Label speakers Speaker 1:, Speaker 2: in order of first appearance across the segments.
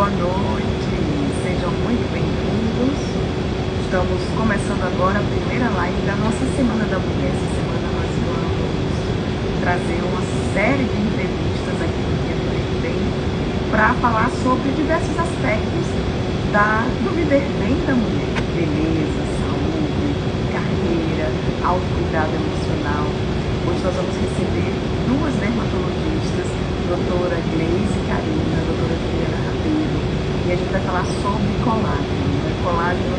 Speaker 1: Boa noite, sejam muito bem-vindos. Estamos começando agora a primeira live da nossa Semana da Mulher. Essa semana nós vamos trazer uma série de entrevistas aqui no Dia do Bem para falar sobre diversos aspectos do viver bem da mulher. Beleza, saúde, carreira, autocuidado emocional. Hoje nós vamos receber duas dermatologistas, doutora Gleise Carina, doutora Juliana Rabelo, e a gente vai falar sobre colágeno, né? Colágeno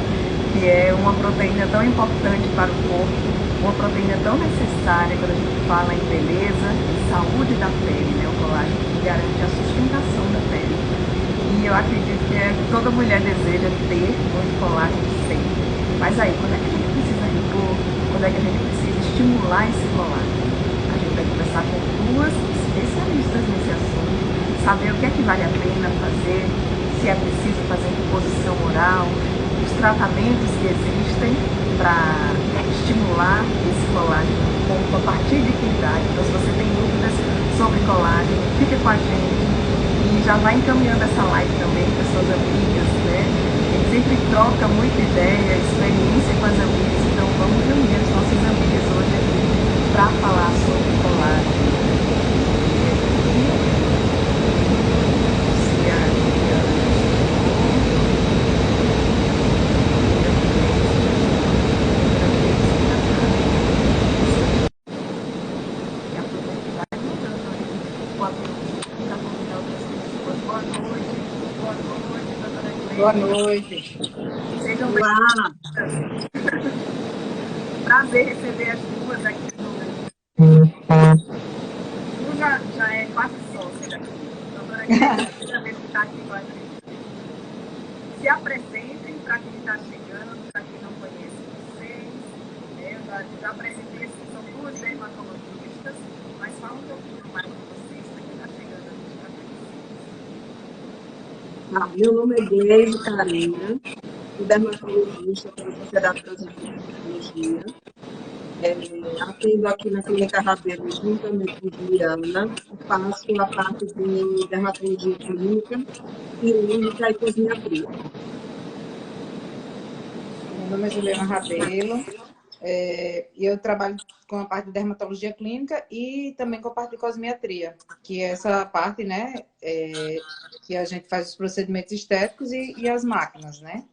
Speaker 1: que é uma proteína tão importante para o corpo, uma proteína tão necessária quando a gente fala em beleza e saúde da pele, né? O colágeno que garante a sustentação da pele. E eu acredito que toda mulher deseja ter muito colágeno sempre. Mas aí, quando é que a gente precisa repor? Quando é que a gente precisa estimular esse colágeno? A gente vai conversar com duas especialistas nesse assunto, saber o que é que vale a pena fazer, se é preciso fazer reposição oral, os tratamentos que existem para estimular esse colágeno no corpo, a partir de que idade. Então, se você tem dúvidas sobre colágeno, fique com a gente e já vai encaminhando essa live também para suas amigas, né? A gente sempre troca muita ideia, experiência com as amigas, então vamos reunir as nossas amigas hoje aqui para falar sobre colágeno.
Speaker 2: Boa noite.
Speaker 1: Sejam bem-vindas. Prazer receber as duas aqui no... já é quase sócia daqui. Doutora Gleise, também está aqui com a gente. Se apresentem para quem está chegando, para quem não conhece vocês. Eu já apresentei, assim, são duas dermatologistas, mas fala um pouquinho mais de vocês, para quem está chegando aqui para conhecer.
Speaker 3: Meu nome é Gleise Carina, sou dermatologista pela Sociedade Brasileira de Dermatologia. Atendo aqui na Clínica Rabelo juntamente com Juliana, faço a parte de dermatologia clínica, cirúrgica e cosmetria.
Speaker 2: Meu nome é Juliana Rabelo e eu trabalho com a parte de dermatologia clínica e também com a parte de cosmetria, que é essa parte, né, que a gente faz os procedimentos estéticos e as máquinas, né?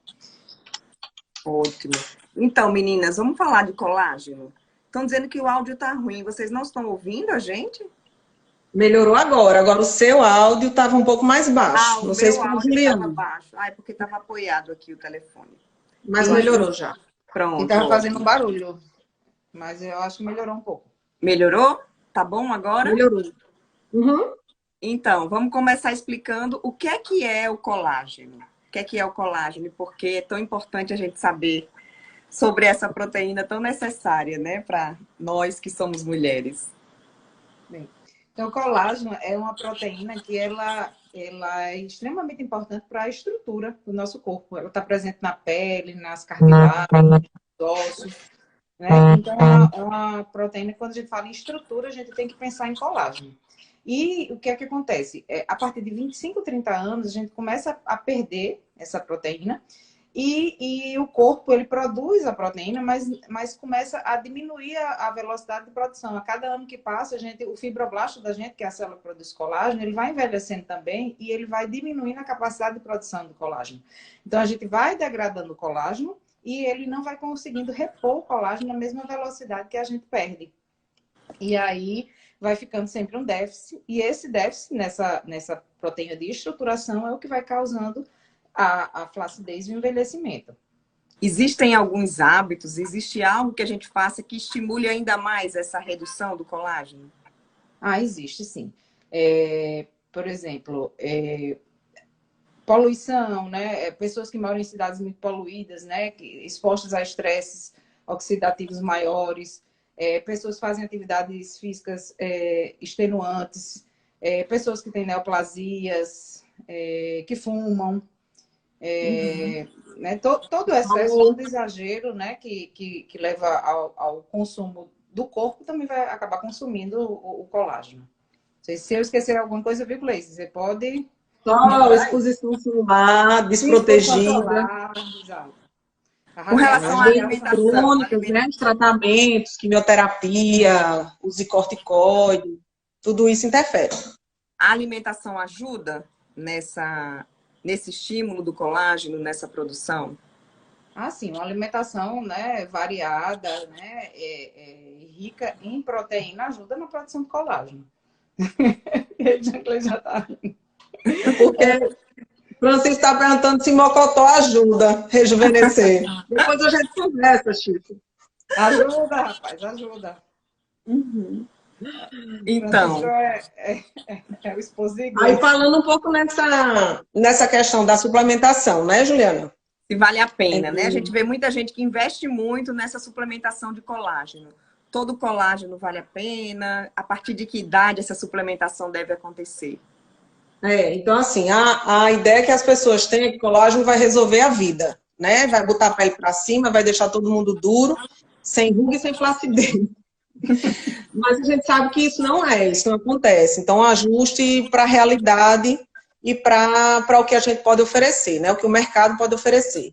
Speaker 1: Ótimo. Então, meninas, vamos falar de colágeno? Estão dizendo que o áudio está ruim. Vocês não estão ouvindo a gente?
Speaker 3: Melhorou agora o seu áudio estava um pouco mais baixo.
Speaker 1: O meu áudio estava baixo. É porque estava apoiado aqui o telefone.
Speaker 3: Mas melhorou já.
Speaker 1: Pronto.
Speaker 2: E estava fazendo barulho, mas eu acho que melhorou um pouco.
Speaker 1: Melhorou? Tá bom agora?
Speaker 3: Melhorou. Uhum.
Speaker 1: Então, vamos começar explicando o que é o colágeno. O que é o colágeno e por que é tão importante a gente saber sobre essa proteína tão necessária, né, para nós que somos mulheres.
Speaker 2: Bem, então, o colágeno é uma proteína que ela é extremamente importante para a estrutura do nosso corpo. Ela está presente na pele, nas cartilagens, nos ossos, né? Então, é uma proteína que, quando a gente fala em estrutura, a gente tem que pensar em colágeno. E o que é que acontece? A partir de 25, 30 anos, a gente começa a perder essa proteína e o corpo, ele produz a proteína, mas começa a diminuir a velocidade de produção. A cada ano que passa, o fibroblasto da gente, que é a célula que produz colágeno, ele vai envelhecendo também e ele vai diminuindo a capacidade de produção do colágeno. Então, a gente vai degradando o colágeno e ele não vai conseguindo repor o colágeno na mesma velocidade que a gente perde. E aí vai ficando sempre um déficit, e esse déficit nessa proteína de estruturação é o que vai causando a flacidez e o envelhecimento.
Speaker 1: Existem alguns hábitos, existe algo que a gente faça que estimule ainda mais essa redução do colágeno?
Speaker 2: Existe sim. Por exemplo, poluição, né? Pessoas que moram em cidades muito poluídas, né? Expostas a estresses oxidativos maiores, pessoas que fazem atividades físicas extenuantes, pessoas que têm neoplasias, que fumam, né? Todo excesso, todo exagero, né? que leva ao consumo do corpo também vai acabar consumindo o colágeno. Se eu esquecer alguma coisa, viu, Gleice? Você pode
Speaker 3: Sol, exposição solar, desprotegida.
Speaker 2: Exato.
Speaker 1: Com relação à
Speaker 3: As doenças
Speaker 1: alimentação,
Speaker 3: crônicas, né? Os tratamentos, quimioterapia, uso de corticoide, tudo isso interfere.
Speaker 1: a alimentação ajuda nesse estímulo do colágeno, nessa produção?
Speaker 2: Assim, uma alimentação, né, variada, né, rica em proteína ajuda na produção de colágeno. Já tá...
Speaker 3: Porque Francisco está perguntando se mocotó ajuda a rejuvenescer. Depois a gente conversa, Chico.
Speaker 2: Ajuda, rapaz, ajuda.
Speaker 1: Uhum.
Speaker 2: Francisco
Speaker 1: Então,
Speaker 2: é o esposo de
Speaker 3: Aí
Speaker 2: inglês.
Speaker 3: falando um pouco nessa questão da suplementação, né, Juliana?
Speaker 1: se vale a pena, né? A gente vê muita gente que investe muito nessa suplementação de colágeno. Todo colágeno vale a pena? A partir de que idade essa suplementação deve acontecer?
Speaker 3: Então assim, a ideia é que as pessoas têm é que colágeno vai resolver a vida, né? Vai botar a pele para cima, vai deixar todo mundo duro, sem ruga e sem flacidez. Mas a gente sabe que isso não acontece. Então, ajuste para a realidade e para o que a gente pode oferecer, né? O que o mercado pode oferecer.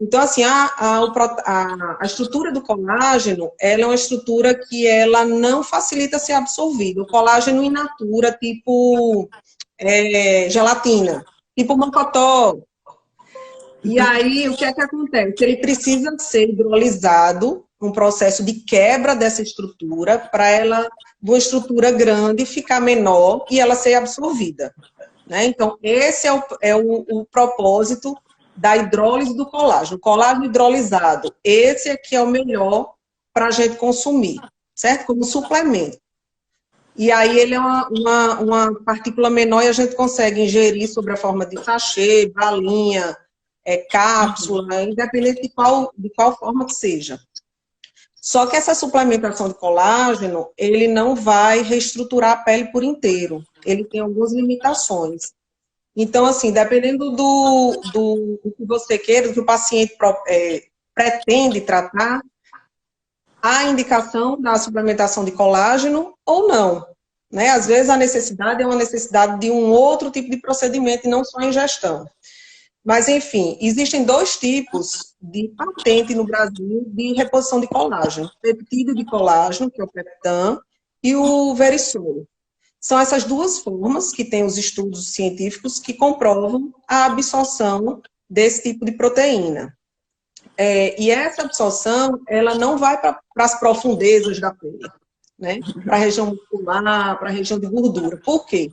Speaker 3: Então, assim, a estrutura do colágeno, ela é uma estrutura que ela não facilita ser absorvida. O colágeno in natura, tipo gelatina, tipo mocotó. E aí, o que é que acontece? Ele precisa ser hidrolisado, um processo de quebra dessa estrutura, para ela, uma estrutura grande, ficar menor e ela ser absorvida. Né? Então, esse é o propósito da hidrólise do colágeno. O colágeno hidrolisado, esse aqui é o melhor para a gente consumir, certo? Como suplemento. E aí ele é uma partícula menor e a gente consegue ingerir sob a forma de sachê, balinha, cápsula, independente de qual forma que seja. Só que essa suplementação de colágeno, ele não vai reestruturar a pele por inteiro. Ele tem algumas limitações. Então, assim, dependendo do que você queira, do que o paciente pretende tratar, há indicação da suplementação de colágeno ou não. Né? Às vezes a necessidade é uma necessidade de um outro tipo de procedimento e não só a ingestão. Mas, enfim, existem dois tipos de patente no Brasil de reposição de colágeno. O peptídeo de colágeno, que é o Peptan, e o Verisol. São essas duas formas que têm os estudos científicos que comprovam a absorção desse tipo de proteína. E essa absorção, ela não vai para as profundezas da pele, né? Para a região muscular, para a região de gordura. Por quê?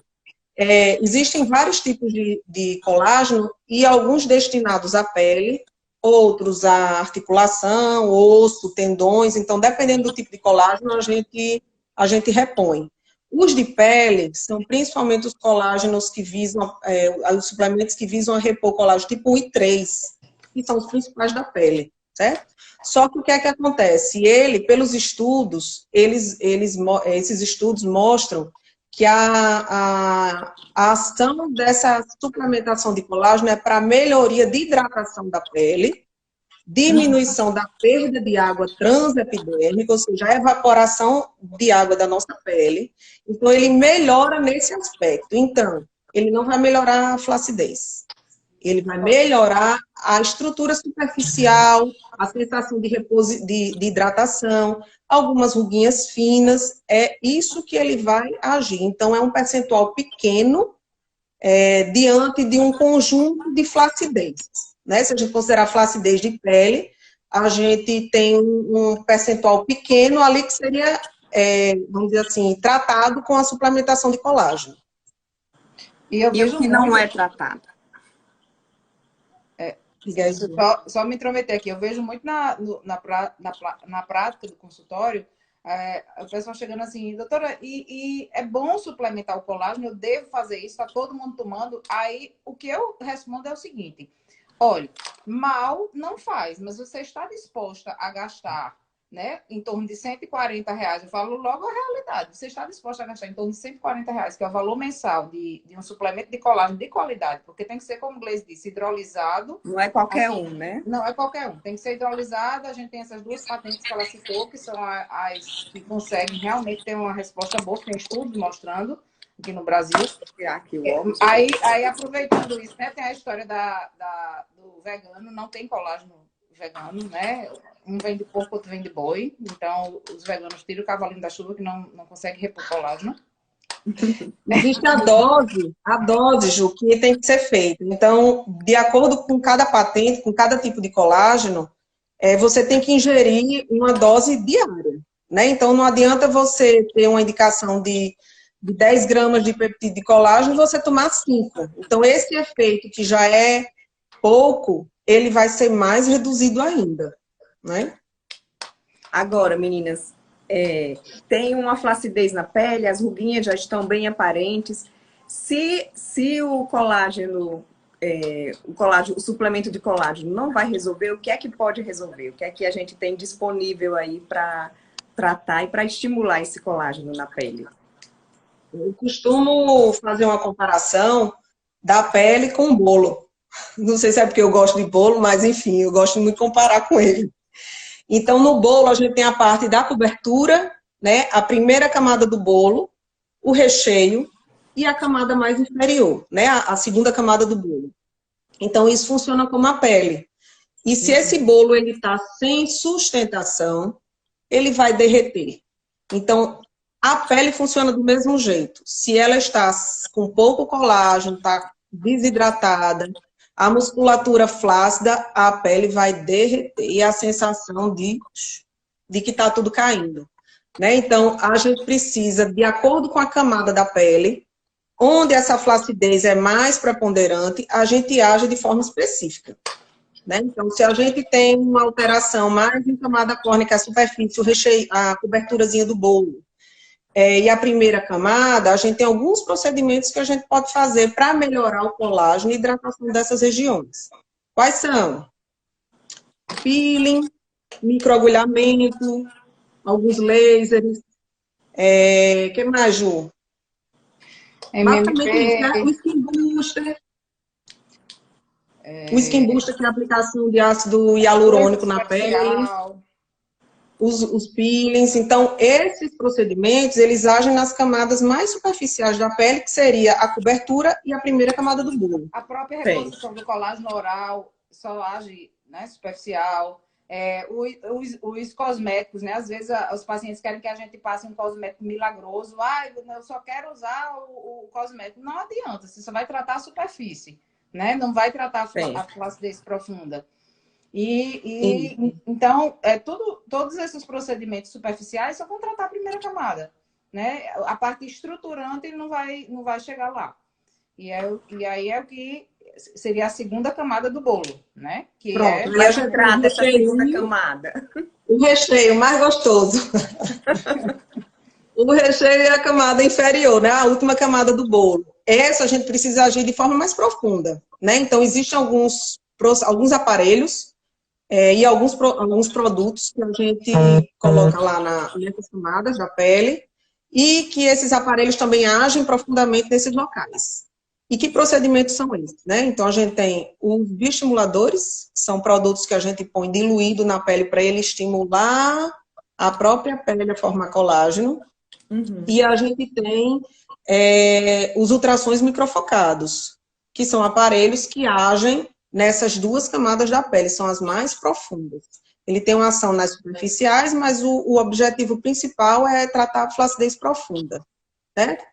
Speaker 3: Existem vários tipos de colágeno e alguns destinados à pele, outros à articulação, osso, tendões. Então, dependendo do tipo de colágeno, a gente repõe. Os de pele são principalmente os colágenos que visam, os suplementos que visam a repor colágeno tipo 1 e 3, que são os principais da pele, certo? Só que o que é que acontece? Pelos estudos, esses estudos mostram que a ação dessa suplementação de colágeno é para melhoria de hidratação da pele, diminuição da perda de água transepidérmica, ou seja, a evaporação de água da nossa pele. Então, ele melhora nesse aspecto. Então, ele não vai melhorar a flacidez. Ele vai melhorar a estrutura superficial, a sensação de hidratação, algumas ruguinhas finas, é isso que ele vai agir. Então, é um percentual pequeno diante de um conjunto de flacidez. Né? Se a gente considerar flacidez de pele, a gente tem um percentual pequeno ali que seria, vamos dizer assim, tratado com a suplementação de colágeno.
Speaker 1: E o que não é tratado?
Speaker 2: Só me intrometer aqui, eu vejo muito na prática do consultório, o pessoal chegando assim, doutora, e é bom suplementar o colágeno, eu devo fazer isso, está todo mundo tomando. Aí o que eu respondo é o seguinte: olha, mal não faz, mas você está disposta a gastar, né, em torno de R$ 140, eu falo logo a realidade, você está disposta a gastar em torno de R$ 140, que é o valor mensal de um suplemento de colágeno de qualidade, porque tem que ser, como o Gleice disse, hidrolisado.
Speaker 1: Não é qualquer
Speaker 2: assim,
Speaker 1: né?
Speaker 2: Não é qualquer um, tem que ser hidrolisado. A gente tem essas duas patentes que ela citou, que são as que conseguem realmente ter uma resposta boa, tem estudos mostrando, aqui no Brasil.
Speaker 3: Aqui, o óvulo.
Speaker 2: Aí, aproveitando isso, né, tem a história do vegano, não tem colágeno vegano, né? Um vem de porco, outro vem de boi. Então, os veganos tiram o cavalinho da chuva que não consegue repor colágeno.
Speaker 3: Existe a dose, Ju, que tem que ser feita. Então, de acordo com cada patente, com cada tipo de colágeno, você tem que ingerir uma dose diária, né? Então, não adianta você ter uma indicação de 10 gramas de peptídeo de colágeno e você tomar 5. Então, esse efeito que já é pouco, ele vai ser mais reduzido ainda, né?
Speaker 1: Agora, meninas, tem uma flacidez na pele, as ruguinhas já estão bem aparentes. Se o colágeno, o suplemento de colágeno não vai resolver, o que é que pode resolver? O que é que a gente tem disponível aí para tratar e para estimular esse colágeno na pele?
Speaker 3: Eu costumo fazer uma comparação da pele com o bolo. Não sei se é porque eu gosto de bolo, mas enfim, eu gosto muito de comparar com ele. Então, no bolo, a gente tem a parte da cobertura, né? A primeira camada do bolo, o recheio e a camada mais inferior, né? A segunda camada do bolo. Então, isso funciona como a pele. E se esse bolo ele está sem sustentação, ele vai derreter. Então, a pele funciona do mesmo jeito. Se ela está com pouco colágeno, está desidratada, a musculatura flácida, a pele vai derreter e a sensação de que está tudo caindo, né? Então, a gente precisa, de acordo com a camada da pele, onde essa flacidez é mais preponderante, a gente age de forma específica, né? Então, se a gente tem uma alteração mais em camada córnea, a superfície, o recheio, a coberturazinha do bolo, e a primeira camada, a gente tem alguns procedimentos que a gente pode fazer para melhorar o colágeno e hidratação dessas regiões. Quais são? Peeling, microagulhamento, alguns lasers. Que mais, Ju? Basicamente isso, né? O skin booster. O skin booster, que é a aplicação de ácido hialurônico na pele. Os peelings. Então, esses procedimentos, eles agem nas camadas mais superficiais da pele, que seria a cobertura e a primeira camada do bolo.
Speaker 2: A própria reposição do colágeno oral só age, né, superficial. Os cosméticos, né? Às vezes os pacientes querem que a gente passe um cosmético milagroso. Eu só quero usar o cosmético. Não adianta, você só vai tratar a superfície, né? Não vai tratar a flacidez profunda. Então, todos esses procedimentos superficiais só vão tratar a primeira camada, né? A parte estruturante não vai chegar lá. E aí é o que seria a segunda camada do bolo, né? Que
Speaker 3: Pronto,
Speaker 1: vai entrar nessa segunda camada.
Speaker 3: O recheio mais gostoso. O recheio é a camada inferior, né? A última camada do bolo. Essa a gente precisa agir de forma mais profunda, né? Então, existem alguns aparelhos e alguns produtos que a gente coloca lá nessas camadas da pele e que esses aparelhos também agem profundamente nesses locais. E que procedimentos são esses, né? Então, a gente tem os bioestimuladores, são produtos que a gente põe diluído na pele para ele estimular a própria pele a formar colágeno. E a gente tem os ultrassons microfocados, que são aparelhos que agem nessas duas camadas da pele, são as mais profundas. Ele tem uma ação nas superficiais, mas o objetivo principal é tratar a flacidez profunda, certo?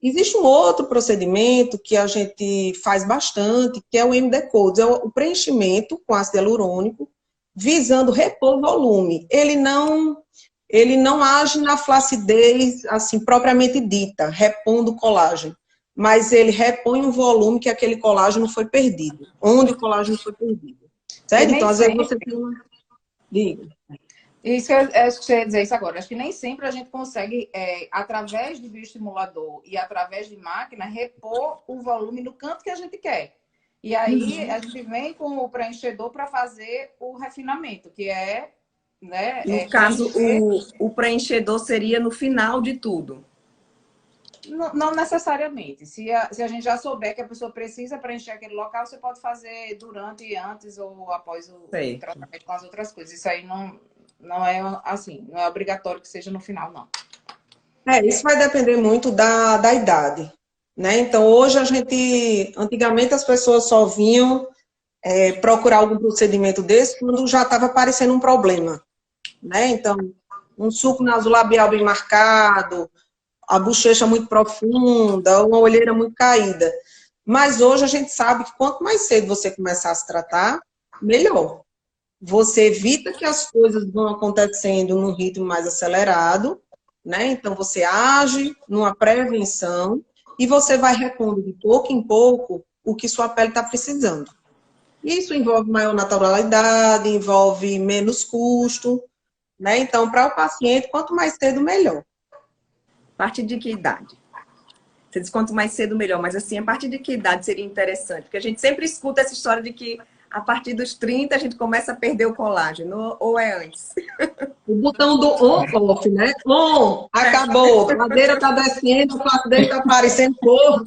Speaker 3: Existe um outro procedimento que a gente faz bastante, que é o MD-Codes, é o preenchimento com ácido hialurônico, visando repor volume. Ele não age na flacidez, assim, propriamente dita, repondo colágeno, mas ele repõe o volume que aquele colágeno foi perdido, onde o colágeno foi perdido. Certo? Então, às vezes você tem uma... Diga.
Speaker 2: Isso acho que você ia dizer isso agora. Acho que nem sempre a gente consegue, através de bioestimulador e através de máquina, repor o volume no canto que a gente quer. E aí a gente vem com o preenchedor para fazer o refinamento, que é... Né,
Speaker 1: no caso, o preenchedor seria no final de tudo.
Speaker 2: Não necessariamente. Se a gente já souber que a pessoa precisa preencher aquele local, você pode fazer durante, antes ou após o tratamento com as outras coisas. Isso aí não é assim, não é obrigatório que seja no final, não.
Speaker 3: Isso vai depender muito da idade, né? Então, hoje antigamente as pessoas só vinham procurar algum procedimento desse quando já estava aparecendo um problema, né? Então, um suco nasolabial bem marcado, a bochecha muito profunda, uma olheira muito caída. Mas hoje a gente sabe que quanto mais cedo você começar a se tratar, melhor. Você evita que as coisas vão acontecendo num ritmo mais acelerado, né? Então você age numa prevenção e você vai repondo de pouco em pouco o que sua pele está precisando. Isso envolve maior naturalidade, envolve menos custo, né? Então, para o paciente, quanto mais cedo, melhor.
Speaker 1: A partir de que idade? Você diz quanto mais cedo, melhor. Mas assim, a partir de que idade seria interessante? Porque a gente sempre escuta essa história de que a partir dos 30 a gente começa a perder o colágeno. Ou é antes?
Speaker 3: O botão do on-off, né? On, acabou. A madeira está descendo, o quarto dele está aparecendo porra.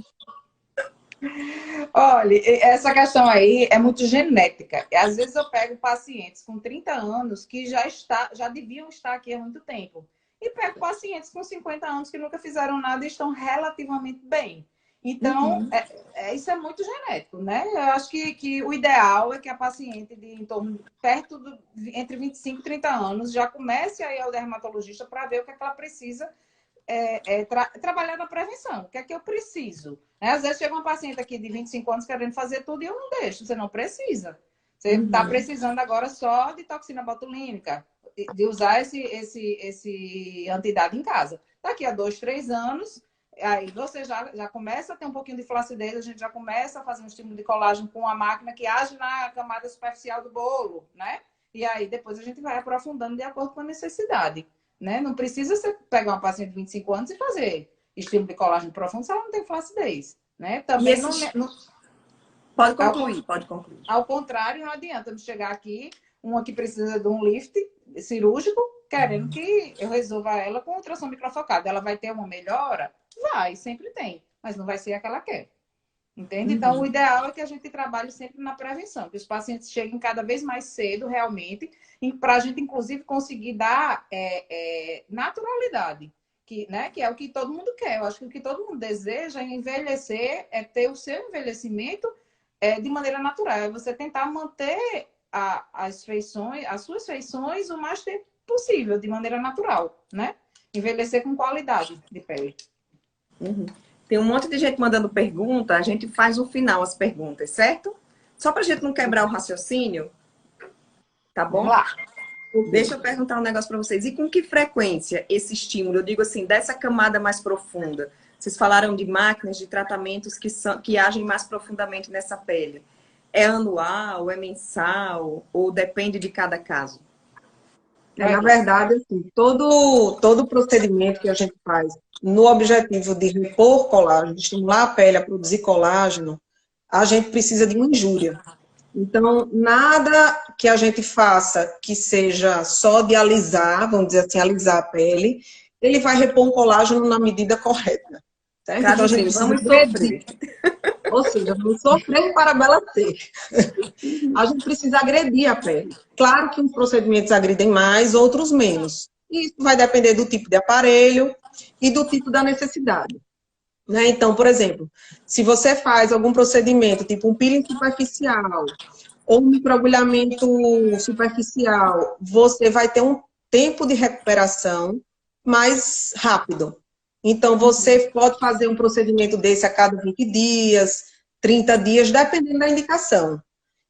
Speaker 2: Olha, essa questão aí é muito genética. Às vezes eu pego pacientes com 30 anos que já deviam estar aqui há muito tempo. E pego pacientes com 50 anos que nunca fizeram nada e estão relativamente bem. Então, isso é muito genético, né? Eu acho que o ideal é que a paciente entre 25 e 30 anos já comece a ir ao dermatologista para ver o que é que ela precisa trabalhar na prevenção. O que é que eu preciso? Às vezes chega uma paciente aqui de 25 anos querendo fazer tudo e eu não deixo. Você não precisa. Você está precisando agora só de toxina botulínica, de usar esse anti-idade em casa. Daqui a 2, 3 anos, aí você já começa a ter um pouquinho de flacidez, a gente já começa a fazer um estímulo de colágeno com a máquina que age na camada superficial do bolo, né? E aí depois a gente vai aprofundando de acordo com a necessidade. Né? Não precisa você pegar uma paciente de 25 anos e fazer estímulo de colágeno profundo se ela não tem flacidez. Né? Também
Speaker 1: Pode concluir, pode concluir.
Speaker 2: Ao contrário, não adianta chegar aqui, uma que precisa de um lift cirúrgico, querendo que eu resolva ela com ultrassom microfocado. Ela vai ter uma melhora? Vai, sempre tem. Mas não vai ser a que ela quer. Entende? Então, o ideal é que a gente trabalhe sempre na prevenção, que os pacientes cheguem cada vez mais cedo, realmente, para a gente, inclusive, conseguir dar naturalidade, né? Que é o que todo mundo quer. Eu acho que o que todo mundo deseja é envelhecer, é ter o seu envelhecimento de maneira natural. É você tentar manter as suas feições o mais tempo possível, de maneira natural, né? Envelhecer com qualidade de pele.
Speaker 1: Tem um monte de gente mandando pergunta, a gente faz no final as perguntas, certo? Só pra gente não quebrar o raciocínio, tá bom?
Speaker 2: Vamos lá.
Speaker 1: Deixa eu perguntar um negócio para vocês. E com que frequência esse estímulo, eu digo assim, dessa camada mais profunda? Vocês falaram de máquinas, de tratamentos que agem mais profundamente nessa pele. É anual, é mensal, ou depende de cada caso?
Speaker 3: Na verdade, assim, todo procedimento que a gente faz no objetivo de repor colágeno, de estimular a pele a produzir colágeno, a gente precisa de uma injúria. Então, nada que a gente faça que seja só de alisar, vamos dizer assim, alisar a pele, ele vai repor um colágeno na medida correta. Certo? Então, a gente precisa agredir. Ou seja, vamos sofrer para bela ser. A gente precisa agredir a pele. Claro que uns procedimentos agridem mais, outros menos. E isso vai depender do tipo de aparelho e do tipo da necessidade. Né? Então, por exemplo, se você faz algum procedimento, tipo um peeling superficial ou um microagulhamento superficial, você vai ter um tempo de recuperação mais rápido. Então, você pode fazer um procedimento desse a cada 20 dias, 30 dias, dependendo da indicação.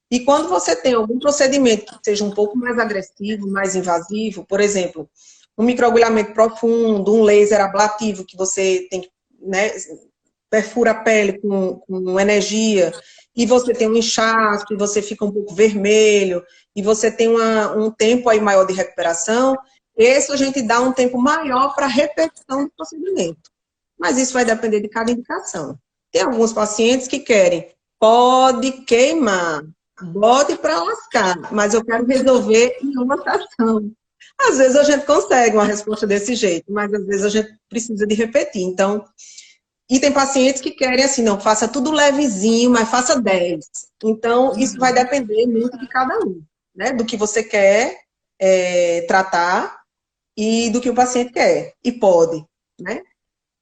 Speaker 3: E quando você tem algum procedimento que seja um pouco mais agressivo, mais invasivo, por exemplo, um microagulhamento profundo, um laser ablativo que você tem, né, perfura a pele com energia, e você tem um inchaço, e você fica um pouco vermelho, e você tem um tempo aí maior de recuperação, esse a gente dá um tempo maior para repetição do procedimento. Mas isso vai depender de cada indicação. Tem alguns pacientes que querem, pode queimar, bote para lascar, mas eu quero resolver em uma sessão. Às vezes a gente consegue uma resposta desse jeito, mas às vezes a gente precisa de repetir. Então, e tem pacientes que querem assim, não, faça tudo levezinho, mas faça 10. Então, isso vai depender muito de cada um, né? Do que você quer tratar e do que o paciente quer e pode, né?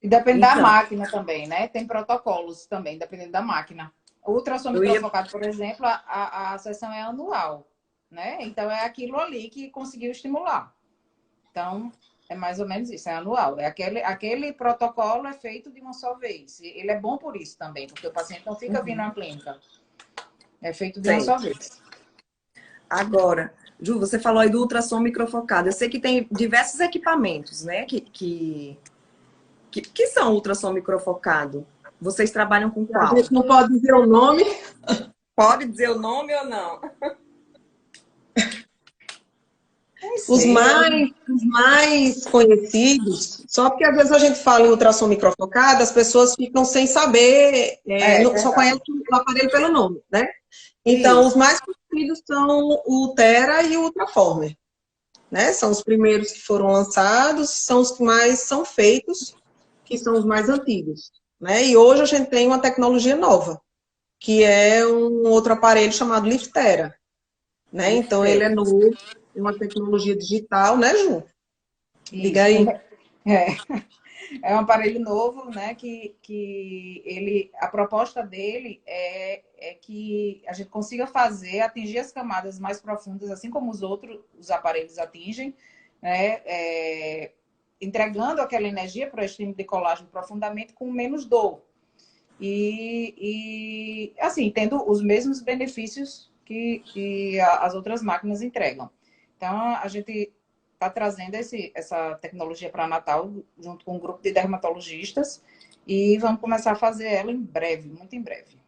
Speaker 2: E depende da
Speaker 3: Então,
Speaker 2: máquina também, né? Tem protocolos também, dependendo da máquina. O ultrassom
Speaker 3: eu ia
Speaker 2: microfocado, por exemplo, a sessão é anual, né? Então é aquilo ali que conseguiu estimular. Então, é mais ou menos isso, é anual. É aquele protocolo é feito de uma só vez. Ele é bom por isso também, porque o paciente não fica vindo à clínica. É feito de uma
Speaker 3: sei.
Speaker 2: só vez.
Speaker 3: Agora, Ju, você falou aí do ultrassom microfocado. Eu sei que tem diversos equipamentos, né, que são ultrassom microfocado. Vocês trabalham com
Speaker 4: A
Speaker 3: qual?
Speaker 4: gente não pode dizer o nome.
Speaker 3: Pode dizer o nome ou não?
Speaker 2: Não
Speaker 4: Os
Speaker 2: sei.
Speaker 4: mais conhecidos, só porque às vezes a gente fala em ultrassom microfocado, as pessoas ficam sem saber,
Speaker 2: É
Speaker 4: só
Speaker 2: verdade.
Speaker 4: conhecem o aparelho pelo nome, né? Então, os
Speaker 2: Isso.
Speaker 4: mais conhecidos são o Tera e o Ultraformer, né? São os primeiros que foram lançados, são os que mais são feitos, que são os mais antigos, né? E hoje a gente tem uma tecnologia nova, que é um outro aparelho chamado Liftera, né? Então, ele é novo, é uma tecnologia digital, né, Ju? Diga
Speaker 2: Isso.
Speaker 4: aí.
Speaker 2: É. É um aparelho novo, né? Que ele, a proposta dele é que a gente consiga atingir as camadas mais profundas, assim como os aparelhos atingem, né? Entregando aquela energia para o estímulo de colágeno profundamente com menos dor. Assim, tendo os mesmos benefícios que as outras máquinas entregam. Então, a gente está trazendo essa tecnologia para Natal, junto com um grupo de dermatologistas, e vamos começar a fazer ela em breve, muito em breve.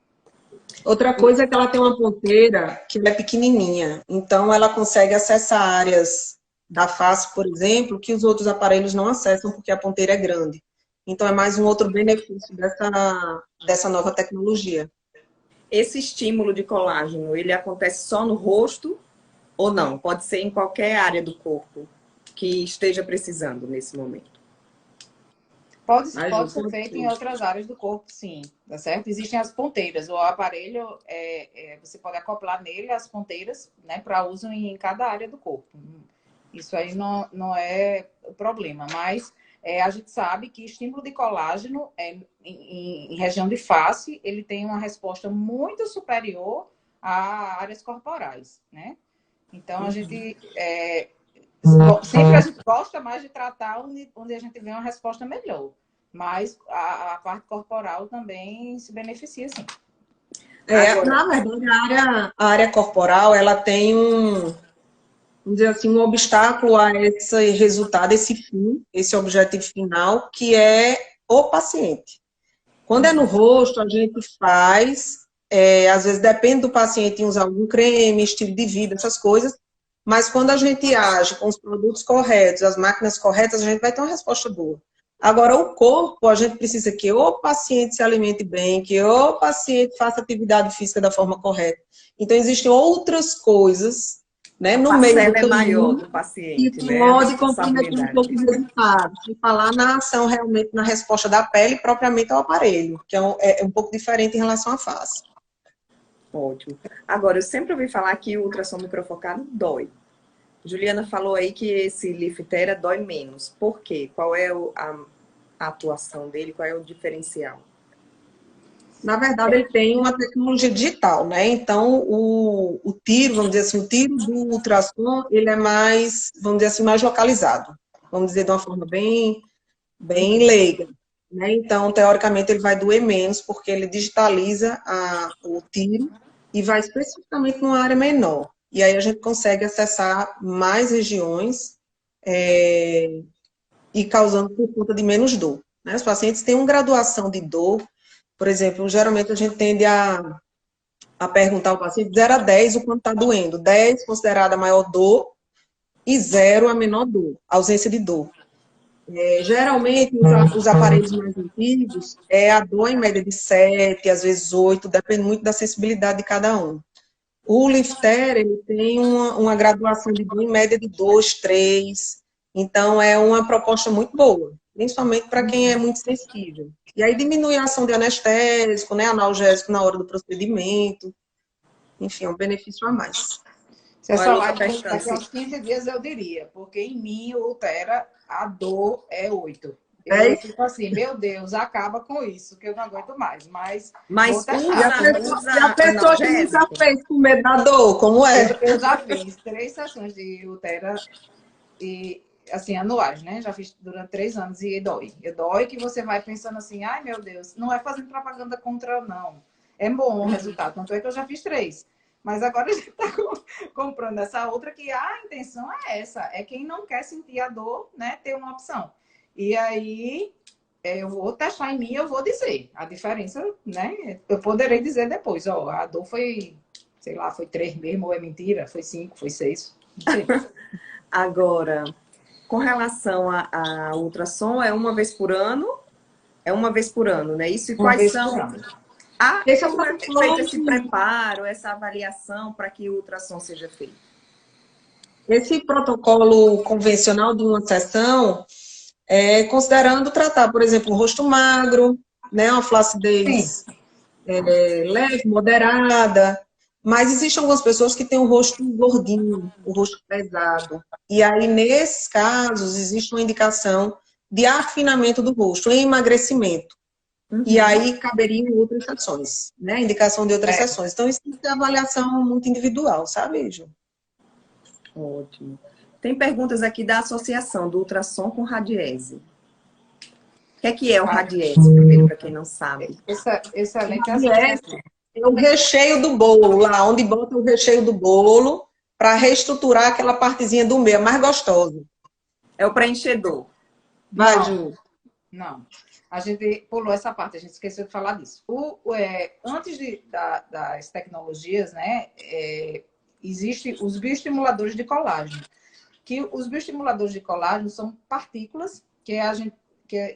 Speaker 4: Outra coisa é que ela tem uma ponteira que ela é pequenininha, então ela consegue acessar áreas da face, por exemplo, que os outros aparelhos não acessam porque a ponteira é grande. Então é mais um outro benefício dessa nova tecnologia.
Speaker 3: Esse estímulo de colágeno, ele acontece só no rosto ou não? Pode ser em qualquer área do corpo que esteja precisando nesse momento.
Speaker 2: Pode
Speaker 4: Ju,
Speaker 2: ser
Speaker 4: pode
Speaker 2: feito em
Speaker 4: ser.
Speaker 2: outras áreas do corpo, sim, tá certo? Existem as ponteiras. O aparelho, você pode acoplar nele as ponteiras, né, para uso em cada área do corpo. Isso aí não é problema, mas a gente sabe que estímulo de colágeno em região de face, ele tem uma resposta muito superior a áreas corporais, né? Então, a gente sempre a gente gosta mais de tratar onde a gente vê uma resposta melhor. Mas a parte corporal também se beneficia, sim.
Speaker 3: Agora,
Speaker 4: Na verdade, a área corporal, ela tem vamos dizer assim, um obstáculo a esse resultado, esse fim, esse objetivo final, que é o paciente. Quando é no rosto, a gente faz, às vezes depende do paciente em usar algum creme, estilo de vida, essas coisas, mas quando a gente age com os produtos corretos, as máquinas corretas, a gente vai ter uma resposta boa. Agora, o corpo, a gente precisa que o paciente se alimente bem, que o paciente faça atividade física da forma correta. Então, existem outras coisas, né,
Speaker 3: a
Speaker 4: no meio do
Speaker 3: parcela é maior
Speaker 4: caminho
Speaker 3: do
Speaker 4: que
Speaker 3: paciente, né? A
Speaker 4: pode comprometer um
Speaker 3: responsabilidade.
Speaker 4: pouco o resultado, sem falar na ação realmente, na resposta da pele propriamente ao aparelho, que é um pouco diferente em relação à face.
Speaker 3: Ótimo. Agora, eu sempre ouvi falar que o ultrassom microfocado dói. Juliana falou aí que esse Liftera dói menos. Por quê? Qual é a atuação dele? Qual é o diferencial?
Speaker 4: Na verdade, ele tem uma tecnologia digital, né? Então, o tiro, vamos dizer assim, o tiro do ultrassom, ele é mais, vamos dizer assim, mais localizado. Vamos dizer de uma forma bem leiga, né? Então, teoricamente, ele vai doer menos, porque ele digitaliza o tiro e vai especificamente numa área menor. E aí a gente consegue acessar mais regiões e causando por conta de menos dor, né? Os pacientes têm uma graduação de dor, por exemplo, geralmente a gente tende a perguntar ao paciente de 0 a 10 o quanto está doendo. 10 considerada a maior dor e 0 a menor dor, ausência de dor. Geralmente, os aparelhos mais antigos, a dor em média de 7, às vezes 8, depende muito da sensibilidade de cada um. O Liftera, ele tem uma graduação de dor em média de 2, 3, então é uma proposta muito boa, principalmente para quem é muito sensível. E aí diminui a ação de anestésico, né, analgésico na hora do procedimento, enfim, é um benefício a mais.
Speaker 2: Se
Speaker 3: Olha,
Speaker 2: essa
Speaker 3: outra
Speaker 2: live
Speaker 3: questão.
Speaker 2: daqui a uns 15 dias, eu diria, porque em mim, o Ultera, a dor é 8. Eu fico assim, meu Deus, acaba com isso, que eu não aguento mais. Mas vou
Speaker 4: E
Speaker 2: testar.
Speaker 4: a pessoa que nunca fez com medo da dor, como é?
Speaker 2: Eu já fiz 3 sessões de Utera e assim, anuais, né? Já fiz durante 3 anos e dói. E dói que você vai pensando assim, ai meu Deus, não é fazendo propaganda contra, não. É bom o resultado. Tanto é que eu já fiz 3. Mas agora a gente está comprando essa outra que a intenção é essa. É quem não quer sentir a dor, né? Ter uma opção. E aí eu vou testar em mim, eu vou dizer. A diferença, né? Eu poderei dizer depois, ó, a dor foi, sei lá, foi 3 mesmo, ou é mentira, foi 5, foi 6. Não sei.
Speaker 1: Agora, com relação a ultrassom, é uma vez por ano? É uma vez por ano, né? Isso e
Speaker 2: Uma
Speaker 1: quais
Speaker 2: vez
Speaker 1: são?
Speaker 2: por ano.
Speaker 4: Esse é
Speaker 1: Como é feito esse preparo, essa avaliação para que o ultrassom seja feito?
Speaker 4: Esse protocolo convencional de uma sessão é considerando tratar, por exemplo, um rosto magro, né, uma
Speaker 2: Sim.
Speaker 4: flacidez leve, moderada, mas existem algumas pessoas que têm o rosto gordinho, o rosto pesado. E aí, nesses casos, existe uma indicação de afinamento do rosto, em emagrecimento. E aí caberiam outras sessões, né? Indicação de outras sessões. Então, isso tem que ter avaliação muito individual, sabe, Ju?
Speaker 1: Ótimo. Tem perguntas aqui da associação do ultrassom com radiese. O que é o radiese, primeiro, para quem não sabe?
Speaker 2: Excelente
Speaker 4: Radiese é o recheio do bolo, lá onde bota o recheio do bolo para reestruturar aquela partezinha do meio, mais gostosa.
Speaker 1: É o preenchedor.
Speaker 4: Vai,
Speaker 2: Não.
Speaker 4: Ju.
Speaker 2: Não. A gente pulou essa parte, a gente esqueceu de falar disso. Antes das tecnologias, né, existem os bioestimuladores de colágeno. Que os bioestimuladores de colágeno são partículas que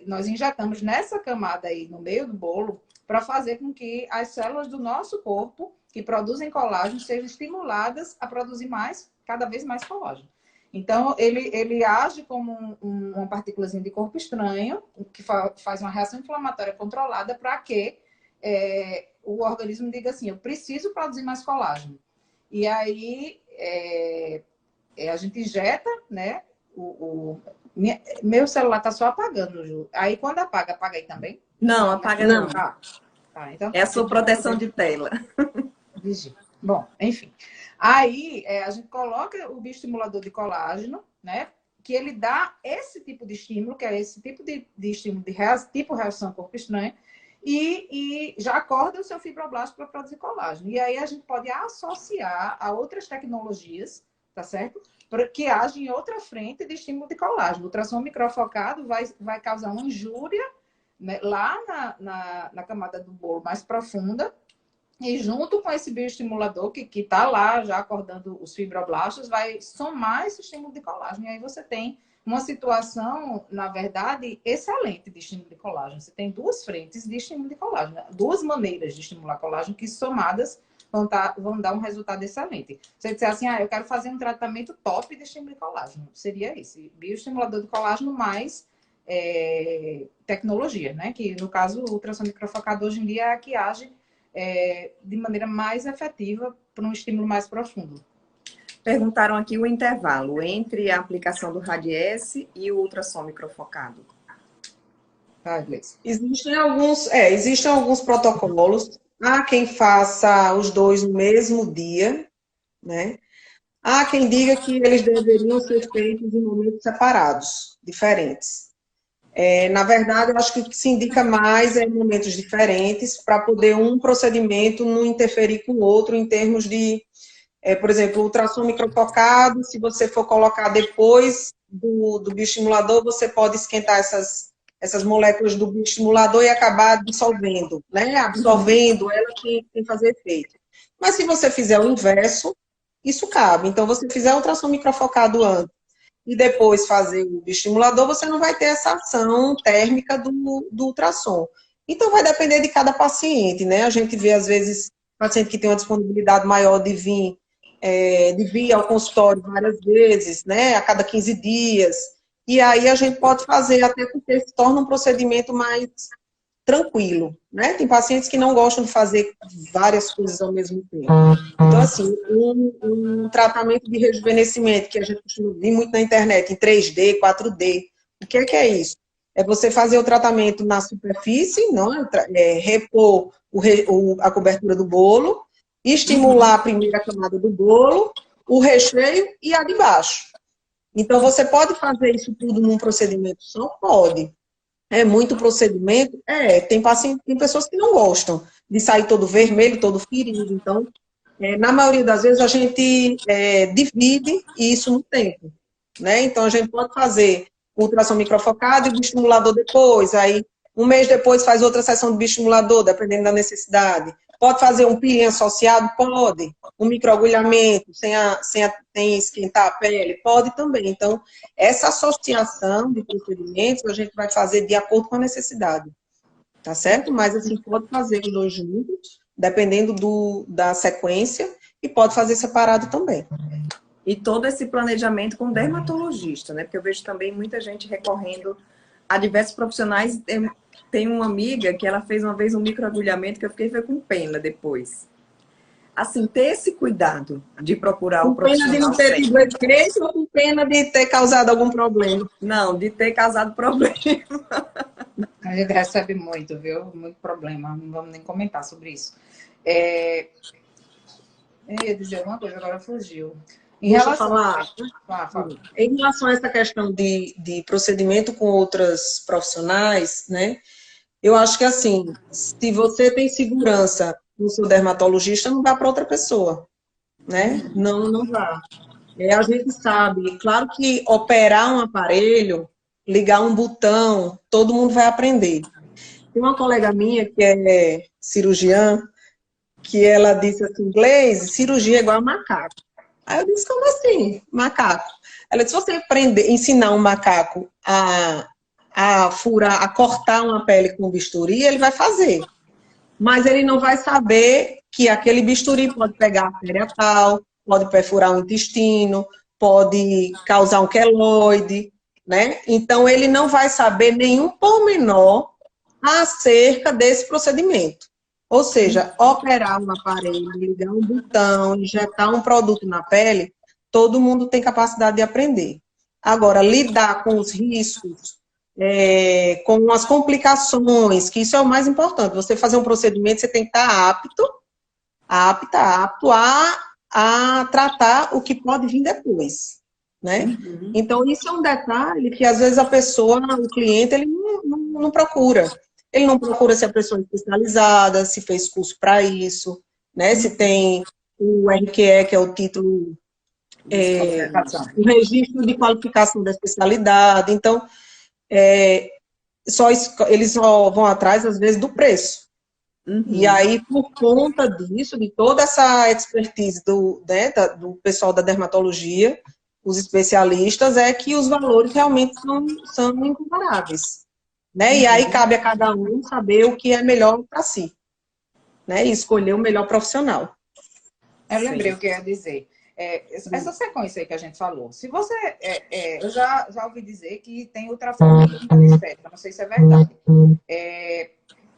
Speaker 2: nós injetamos nessa camada aí no meio do bolo para fazer com que as células do nosso corpo que produzem colágeno sejam estimuladas a produzir cada vez mais colágeno. Então, ele age como uma partículazinha de corpo estranho, que faz uma reação inflamatória controlada para que o organismo diga assim, eu preciso produzir mais colágeno. E aí, a gente injeta, né? Meu celular está só apagando, Ju. Aí, quando apaga aí também?
Speaker 1: Não, apaga não.
Speaker 2: Tá, então,
Speaker 1: é a sua proteção de tela.
Speaker 2: Bom, enfim. Aí, a gente coloca o bioestimulador de colágeno, né? Que ele dá esse tipo de estímulo, que é esse tipo de estímulo de tipo reação corpo estranho, e já acorda o seu fibroblasto para produzir colágeno. E aí a gente pode associar a outras tecnologias, tá certo? Que agem em outra frente de estímulo de colágeno. O ultrassom microfocado vai causar uma injúria, né, lá na camada do bolo mais profunda, e junto com esse bioestimulador que está lá já acordando os fibroblastos, vai somar esse estímulo de colágeno. E aí você tem uma situação, na verdade, excelente de estímulo de colágeno. Você tem 2 frentes de estímulo de colágeno, 2 maneiras de estimular colágeno que somadas vão dar um resultado excelente. Se você disser assim, eu quero fazer um tratamento top de estímulo de colágeno, seria esse, bioestimulador de colágeno mais tecnologia, né? Que no caso o ultrassom microfocado hoje em dia é a que age de maneira mais efetiva para um estímulo mais profundo.
Speaker 1: Perguntaram aqui o intervalo entre a aplicação do radiesse e o ultrassom microfocado.
Speaker 2: Tá, Gleice?
Speaker 4: Existem alguns protocolos. Há quem faça os 2 no mesmo dia, né? Há quem diga que eles deveriam ser feitos em momentos separados, diferentes. Na verdade, eu acho que o que se indica mais é momentos diferentes para poder um procedimento não interferir com o outro em termos de, por exemplo, o ultrassom microfocado, se você for colocar depois do bioestimulador, você pode esquentar essas moléculas do bioestimulador e acabar dissolvendo, né? Absorvendo ela que tem que fazer efeito. Mas se você fizer o inverso, isso cabe. Então, você fizer o ultrassom microfocado antes e depois fazer o bioestimulador, você não vai ter essa ação térmica do ultrassom. Então, vai depender de cada paciente, né? A gente vê, às vezes, paciente que tem uma disponibilidade maior de vir ao consultório várias vezes, né? A cada 15 dias. E aí a gente pode fazer até porque se torna um procedimento mais tranquilo, né? Tem pacientes que não gostam de fazer várias coisas ao mesmo tempo. Então, assim, um tratamento de rejuvenescimento que a gente costuma ver muito na internet, em 3D, 4D, o que é isso? é você fazer o tratamento na superfície, não, repor a cobertura do bolo, estimular a primeira camada do bolo, o recheio e a de baixo. Então, você pode fazer isso tudo num procedimento só? Pode. É muito procedimento? Tem pessoas que não gostam de sair todo vermelho, todo ferido. Então, na maioria das vezes, a gente divide isso no tempo, né? Então, a gente pode fazer ultrassom microfocado e bioestimulador depois. Aí, um mês depois, faz outra sessão de bioestimulador, dependendo da necessidade. Pode fazer um peeling associado? Pode. Um microagulhamento, sem esquentar a pele? Pode também. Então, essa associação de procedimentos a gente vai fazer de acordo com a necessidade. Tá certo? Mas, assim, pode fazer os dois juntos, dependendo da sequência, e pode fazer separado também.
Speaker 1: E todo esse planejamento com dermatologista, né? Porque eu vejo também muita gente recorrendo a diversos profissionais. Tem uma amiga que ela fez uma vez um microagulhamento que eu fiquei com pena depois. Assim, ter esse cuidado de procurar o profissional.
Speaker 4: Com pena de não ter tido efeito ou com pena de ter causado algum problema?
Speaker 1: Não, de ter causado problema.
Speaker 2: A gente recebe muito, viu? Muito problema. Não vamos nem comentar sobre isso. Eu ia dizer uma coisa, agora fugiu.
Speaker 4: Deixa eu falar. Em relação a essa questão de procedimento com outras profissionais, né? Eu acho que, assim, se você tem segurança no seu dermatologista, não vá para outra pessoa, né? Não vá. A gente sabe, claro que operar um aparelho, ligar um botão, todo mundo vai aprender. Tem uma colega minha que é cirurgiã, que ela disse assim, Gleise, cirurgia é igual a macaco. Aí eu disse, como assim, macaco? Ela disse, se você ensinar um macaco a furar, a cortar uma pele com bisturi, ele vai fazer. Mas ele não vai saber que aquele bisturi pode pegar a artéria tal, pode perfurar o intestino, pode causar um queloide, né? Então, ele não vai saber nenhum pormenor acerca desse procedimento. Ou seja, operar um aparelho, ligar um botão, injetar um produto na pele, todo mundo tem capacidade de aprender. Agora, lidar com os riscos, com as complicações, que isso é o mais importante. Você fazer um procedimento, você tem que estar apto a tratar o que pode vir depois, né? Uhum. Então, isso é um detalhe que, às vezes, o cliente, ele não procura. Ele não procura se a pessoa é especializada, se fez curso para isso, né? Se tem o RQE, que é o título, o registro de qualificação da especialidade. Então, eles só vão atrás, às vezes, do preço. Uhum. E aí, por conta disso, de toda essa expertise do pessoal da dermatologia, os especialistas, é que os valores realmente são incomparáveis. Né? Uhum. E aí cabe a cada um saber o que é melhor para si, né? E escolher o melhor profissional.
Speaker 2: Eu lembrei o que eu ia dizer. Essa sequência aí que a gente falou, se você... eu já ouvi dizer que tem ultrassom estética, não sei se é verdade.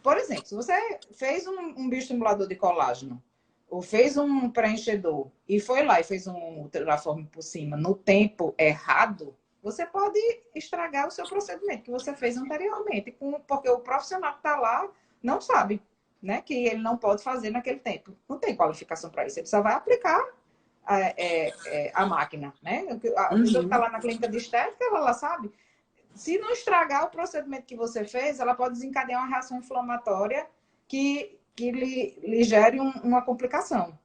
Speaker 2: Por exemplo, se você fez um bioestimulador de colágeno, ou fez um preenchedor, e foi lá e fez um ultrassom por cima no tempo errado, você pode estragar o seu procedimento que você fez anteriormente, porque o profissional que está lá não sabe, né, que ele não pode fazer naquele tempo. Não tem qualificação para isso. Ele só vai aplicar a máquina, né? A pessoa que está lá na clínica de estética, ela lá sabe. Se não estragar o procedimento que você fez, ela pode desencadear uma reação inflamatória que lhe gere uma complicação,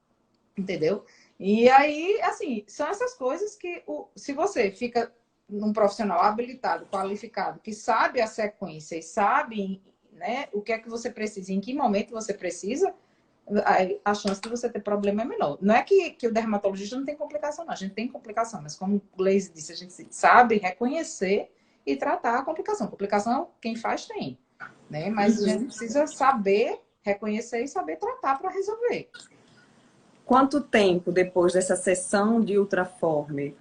Speaker 2: entendeu? E aí, assim, são essas coisas que, se você fica num profissional habilitado, qualificado, que sabe a sequência e sabe, né, o que é que você precisa, em que momento você precisa, a chance de você ter problema é menor. Não é que o dermatologista não tem complicação, não. A gente tem complicação, mas como o Gleise disse, a gente sabe reconhecer e tratar a complicação. Complicação, quem faz tem, né? Mas a gente precisa saber reconhecer e saber tratar para resolver.
Speaker 1: Quanto tempo depois dessa sessão de ultraforme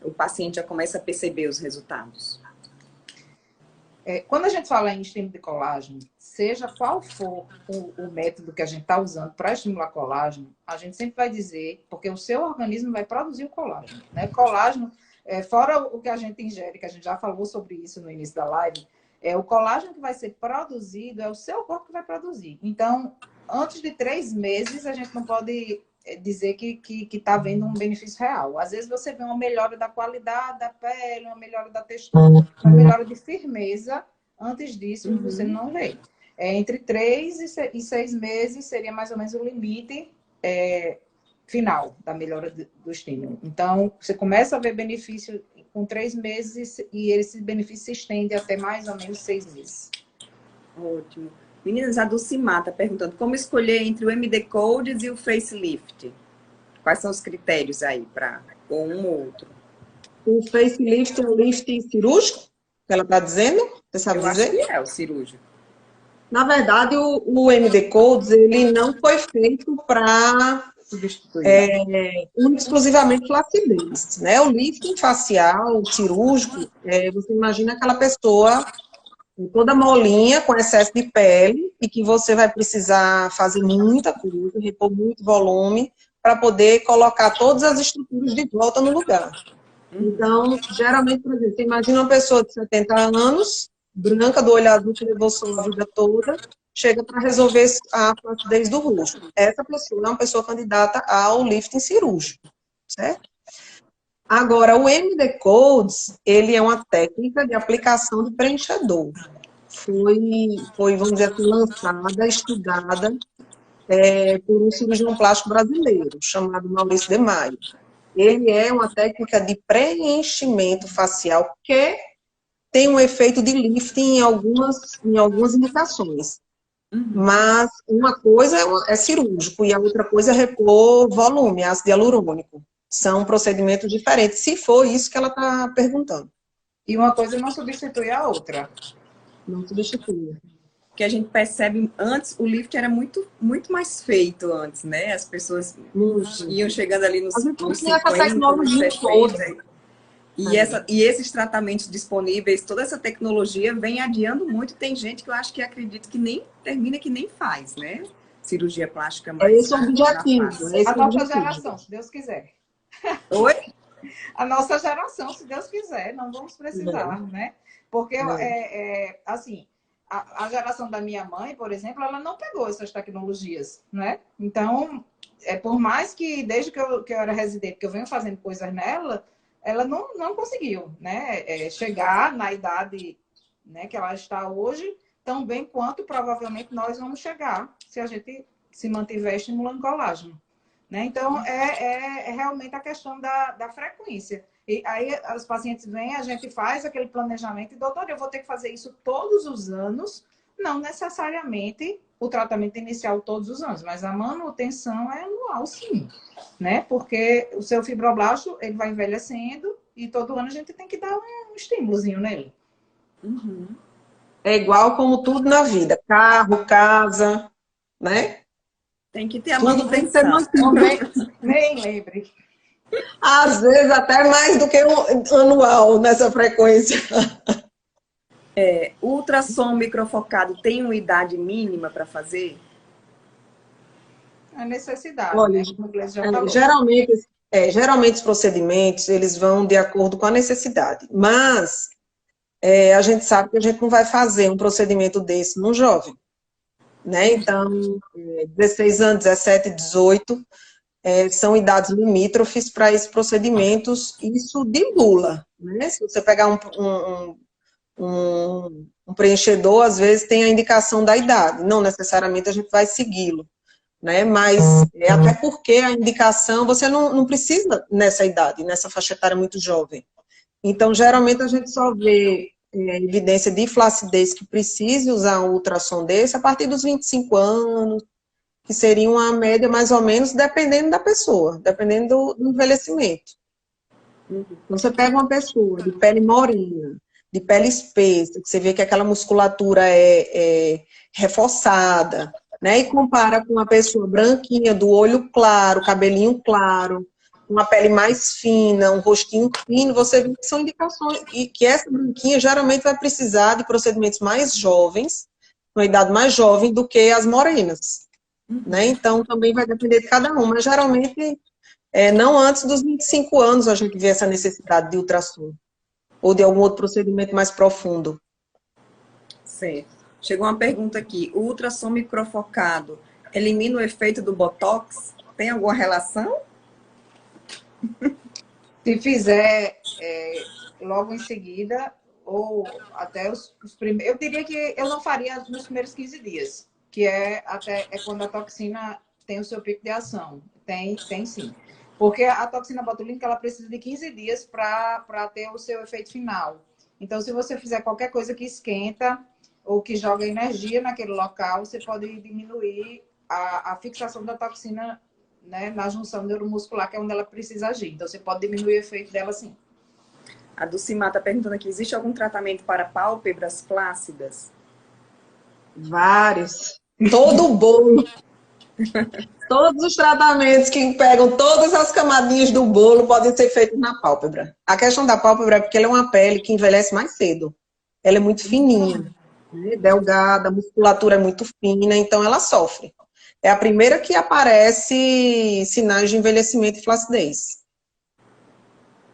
Speaker 1: o paciente já começa a perceber os resultados?
Speaker 2: Quando a gente fala em estímulo de colágeno, seja qual for o método que a gente está usando para estimular colágeno, a gente sempre vai dizer, porque o seu organismo vai produzir o colágeno, né? Colágeno fora o que a gente ingere, que a gente já falou sobre isso no início da live, o colágeno que vai ser produzido é o seu corpo que vai produzir. Então, antes de 3 meses, a gente não pode dizer que está vendo um benefício real. Às vezes você vê uma melhora da qualidade da pele, uma melhora da textura, uma melhora de firmeza. Antes disso, você não vê. Entre 3 e 6 meses seria mais ou menos o limite final da melhora do estímulo. Então, você começa a ver benefício com 3 meses e esse benefício se estende até mais ou menos 6 meses.
Speaker 1: Ótimo. Meninas, a Dulcimar está perguntando como escolher entre o MD Codes e o facelift. Quais são os critérios aí para um ou outro?
Speaker 4: O facelift é o lift cirúrgico, que ela está dizendo? Você sabe dizer?
Speaker 1: Eu acho que é o cirúrgico.
Speaker 4: Na verdade, o MD Codes, ele não foi feito para exclusivamente flacidez, né? O lifting facial, cirúrgico, você imagina aquela pessoa toda molinha, com excesso de pele, e que você vai precisar fazer muita coisa, repor muito volume, para poder colocar todas as estruturas de volta no lugar. Então, geralmente, por exemplo, você imagina uma pessoa de 70 anos, branca, do olho azul, que levou sol a vida toda, chega para resolver a flacidez do rosto. Essa pessoa é uma pessoa candidata ao lifting cirúrgico, certo? Agora, o MD Codes, ele é uma técnica de aplicação de preenchedor. Foi, vamos dizer assim, lançada, estudada por um cirurgião plástico brasileiro, chamado Maurício de Maio. Ele é uma técnica de preenchimento facial que tem um efeito de lifting em algumas indicações. Mas uma coisa é cirúrgico e a outra coisa é repor volume, ácido hialurônico. São procedimentos diferentes, se for isso que ela está perguntando.
Speaker 2: E uma coisa não substitui a outra.
Speaker 4: Não substitui.
Speaker 1: Que a gente percebe antes, o lift era muito mais feito antes, né? As pessoas iam chegando ali nos 50, nos 60. E esses tratamentos disponíveis, toda essa tecnologia vem adiando muito. Tem gente que eu acho que acredita que nem termina, que nem faz, né? Cirurgia plástica mais.
Speaker 4: É esse o objetivo.
Speaker 2: A nossa geração, se Deus quiser.
Speaker 1: Oi?
Speaker 2: A nossa geração, se Deus quiser, não vamos precisar, né? Porque, assim, a geração da minha mãe, por exemplo, ela não pegou essas tecnologias, né? Então, por mais que, desde que eu era residente, que eu venho fazendo coisas nela, ela não conseguiu, né? Chegar na idade, né, que ela está hoje, tão bem quanto provavelmente nós vamos chegar, se a gente se mantiver estimulando colágeno. Né? Então, realmente a questão da frequência. E aí, os pacientes vêm, a gente faz aquele planejamento, e doutor, eu vou ter que fazer isso todos os anos? Não necessariamente o tratamento inicial todos os anos, mas a manutenção é anual, sim. Né? Porque o seu fibroblasto, ele vai envelhecendo, e todo ano a gente tem que dar um estímulozinho nele.
Speaker 4: É igual como tudo na vida. Carro, casa, né?
Speaker 1: Tem que ter a manutenção.
Speaker 2: Nem lembre.
Speaker 4: Às vezes até mais do que anual nessa frequência.
Speaker 1: O ultrassom microfocado tem uma idade mínima para fazer?
Speaker 2: A necessidade.
Speaker 4: Olha,
Speaker 2: né?
Speaker 4: geralmente os procedimentos eles vão de acordo com a necessidade. Mas a gente sabe que a gente não vai fazer um procedimento desse num jovem. Né? Então, 16 anos, 17, 18 são idades limítrofes para esses procedimentos. Isso dilula, né? Se você pegar um preenchedor, às vezes tem a indicação da idade, não necessariamente a gente vai segui-lo, né? Mas até porque a indicação, você não precisa nessa idade, nessa faixa etária muito jovem. Então, geralmente a gente só vê evidência de flacidez que precise usar um ultrassom desse a partir dos 25 anos, que seria uma média mais ou menos, dependendo da pessoa, dependendo do envelhecimento. Então, você pega uma pessoa de pele morena, de pele espessa, que você vê que aquela musculatura é reforçada, né? E compara com uma pessoa branquinha, do olho claro, cabelinho claro, uma pele mais fina, um rostinho fino, você vê que são indicações, e que essa branquinha geralmente vai precisar de procedimentos mais jovens, uma idade mais jovem do que as morenas, né? Então também vai depender de cada um, mas geralmente não antes dos 25 anos a gente vê essa necessidade de ultrassom, ou de algum outro procedimento mais profundo.
Speaker 1: Certo. Chegou uma pergunta aqui. O ultrassom microfocado elimina o efeito do Botox? Tem alguma relação?
Speaker 2: Se fizer logo em seguida, ou até os primeiros... Eu diria que eu não faria nos primeiros 15 dias, que é quando a toxina tem o seu pico de ação. Tem sim. Porque a toxina botulínica ela precisa de 15 dias para ter o seu efeito final. Então, se você fizer qualquer coisa que esquenta ou que joga energia naquele local, você pode diminuir a fixação da toxina, né, na junção neuromuscular, que é onde ela precisa agir. Então, você pode diminuir o efeito dela sim.
Speaker 1: A Dulcimar está perguntando aqui, existe algum tratamento para pálpebras flácidas?
Speaker 4: Vários. Todo o bolo. Todos os tratamentos que pegam todas as camadinhas do bolo podem ser feitos na pálpebra. A questão da pálpebra é porque ela é uma pele que envelhece mais cedo. Ela é muito fininha, né? Delgada, a musculatura é muito fina, então ela sofre. É a primeira que aparece sinais de envelhecimento e flacidez.